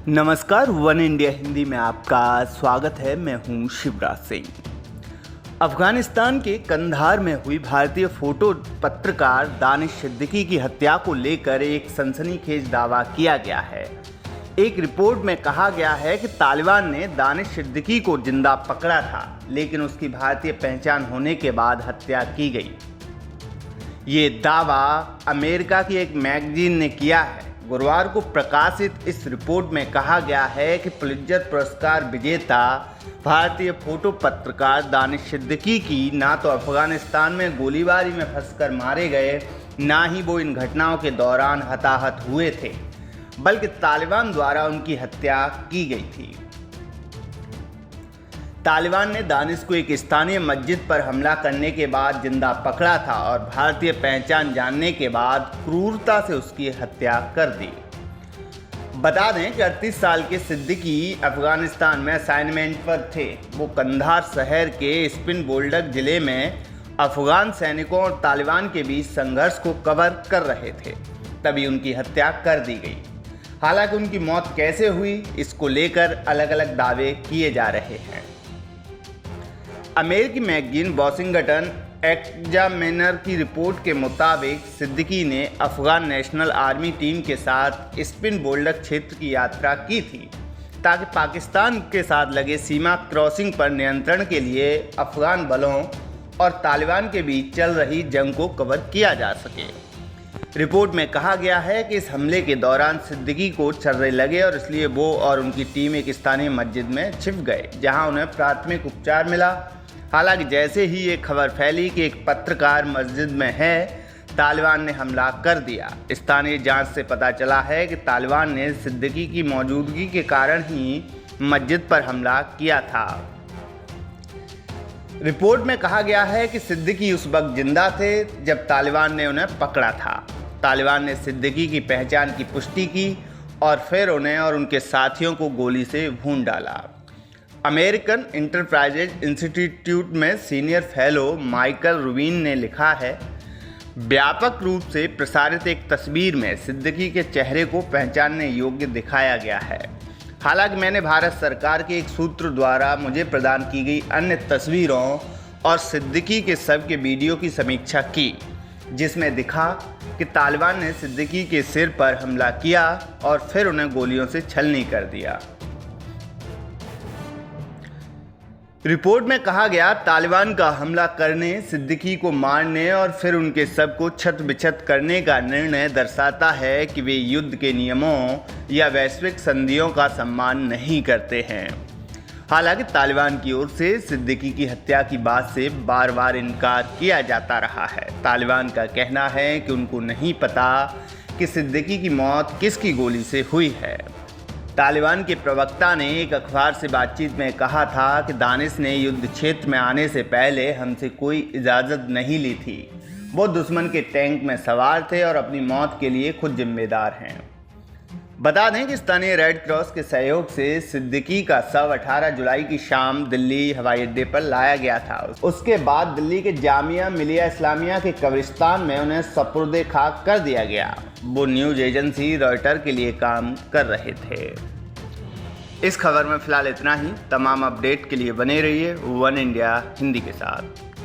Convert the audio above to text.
नमस्कार, one India Hindi में आपका स्वागत है। मैं हूं शिवराज सिंह। अफगानिस्तान के कंधार में हुई भारतीय फोटो पत्रकार दानिश सिद्दीकी की हत्या को लेकर एक सनसनीखेज दावा किया गया है। एक रिपोर्ट में कहा गया है कि तालिबान ने दानिश सिद्दीकी को जिंदा पकड़ा था, लेकिन उसकी भारतीय पहचान होने के बाद हत्या की गई। ये दावा अमेरिका की एक मैगजीन ने किया है। गुरुवार को प्रकाशित इस रिपोर्ट में कहा गया है कि पुलित्जर पुरस्कार विजेता भारतीय फोटो पत्रकार दानिश सिद्दीकी की ना तो अफगानिस्तान में गोलीबारी में फंसकर मारे गए, ना ही वो इन घटनाओं के दौरान हताहत हुए थे, बल्कि तालिबान द्वारा उनकी हत्या की गई थी। तालिबान ने दानिश को एक स्थानीय मस्जिद पर हमला करने के बाद जिंदा पकड़ा था और भारतीय पहचान जानने के बाद क्रूरता से उसकी हत्या कर दी। बता दें कि 38 साल के सिद्दीकी अफगानिस्तान में असाइनमेंट पर थे। वो कंधार शहर के स्पिन बोल्डक जिले में अफगान सैनिकों और तालिबान के बीच संघर्ष को कवर कर रहे थे, तभी उनकी हत्या कर दी गई। हालांकि उनकी मौत कैसे हुई, इसको लेकर अलग अलग दावे किए जा रहे हैं। अमेरिकी मैगजीन वॉशिंगटन एग्जामिनर की रिपोर्ट के मुताबिक सिद्दीकी ने अफगान नेशनल आर्मी टीम के साथ स्पिन बोल्डक क्षेत्र की यात्रा की थी, ताकि पाकिस्तान के साथ लगे सीमा क्रॉसिंग पर नियंत्रण के लिए अफगान बलों और तालिबान के बीच चल रही जंग को कवर किया जा सके। रिपोर्ट में कहा गया है कि इस हमले के दौरान सिद्दीकी को छर्रे लगे और इसलिए वो और उनकी टीम एक स्थानीय मस्जिद में छिप गए, जहां उन्हें प्राथमिक उपचार मिला। हालांकि जैसे ही ये खबर फैली कि एक पत्रकार मस्जिद में है, तालिबान ने हमला कर दिया। स्थानीय जांच से पता चला है कि तालिबान ने सिद्दीकी की मौजूदगी के कारण ही मस्जिद पर हमला किया था। रिपोर्ट में कहा गया है कि सिद्दीकी उस वक्त जिंदा थे जब तालिबान ने उन्हें पकड़ा था। तालिबान ने सिद्दीकी की पहचान की पुष्टि की और फिर उन्हें और उनके साथियों को गोली से भून डाला। अमेरिकन इंटरप्राइजेज इंस्टीट्यूट में सीनियर फेलो माइकल रूबिन ने लिखा है, व्यापक रूप से प्रसारित एक तस्वीर में सिद्दीकी के चेहरे को पहचानने योग्य दिखाया गया है। हालांकि मैंने भारत सरकार के एक सूत्र द्वारा मुझे प्रदान की गई अन्य तस्वीरों और सिद्दीकी के शव के वीडियो की समीक्षा की, जिसमें दिखा कि तालिबान ने सिद्दीकी के सिर पर हमला किया और फिर उन्हें गोलियों से छलनी कर दिया। रिपोर्ट में कहा गया, तालिबान का हमला करने, सिद्दीकी को मारने और फिर उनके शव को छत बिछत करने का निर्णय दर्शाता है कि वे युद्ध के नियमों या वैश्विक संधियों का सम्मान नहीं करते हैं। हालांकि तालिबान की ओर से सिद्दीकी की हत्या की बात से बार बार इनकार किया जाता रहा है। तालिबान का कहना है कि उनको नहीं पता कि सिद्दीकी की मौत किसकी गोली से हुई है। तालिबान के प्रवक्ता ने एक अखबार से बातचीत में कहा था कि दानिश ने युद्ध क्षेत्र में आने से पहले हमसे कोई इजाज़त नहीं ली थी। वो दुश्मन के टैंक में सवार थे और अपनी मौत के लिए खुद जिम्मेदार हैं। बता दें कि स्थानीय रेड क्रॉस के सहयोग से सिद्दीकी का शव 18 जुलाई की शाम दिल्ली हवाई अड्डे पर लाया गया था। उसके बाद दिल्ली के जामिया मिलिया इस्लामिया के कब्रिस्तान में उन्हें सपुर्दे खाक कर दिया गया। वो न्यूज़ एजेंसी रॉयटर के लिए काम कर रहे थे। इस खबर में फिलहाल इतना ही। तमाम अपडेट के लिए बने रहिए वन इंडिया हिंदी के साथ।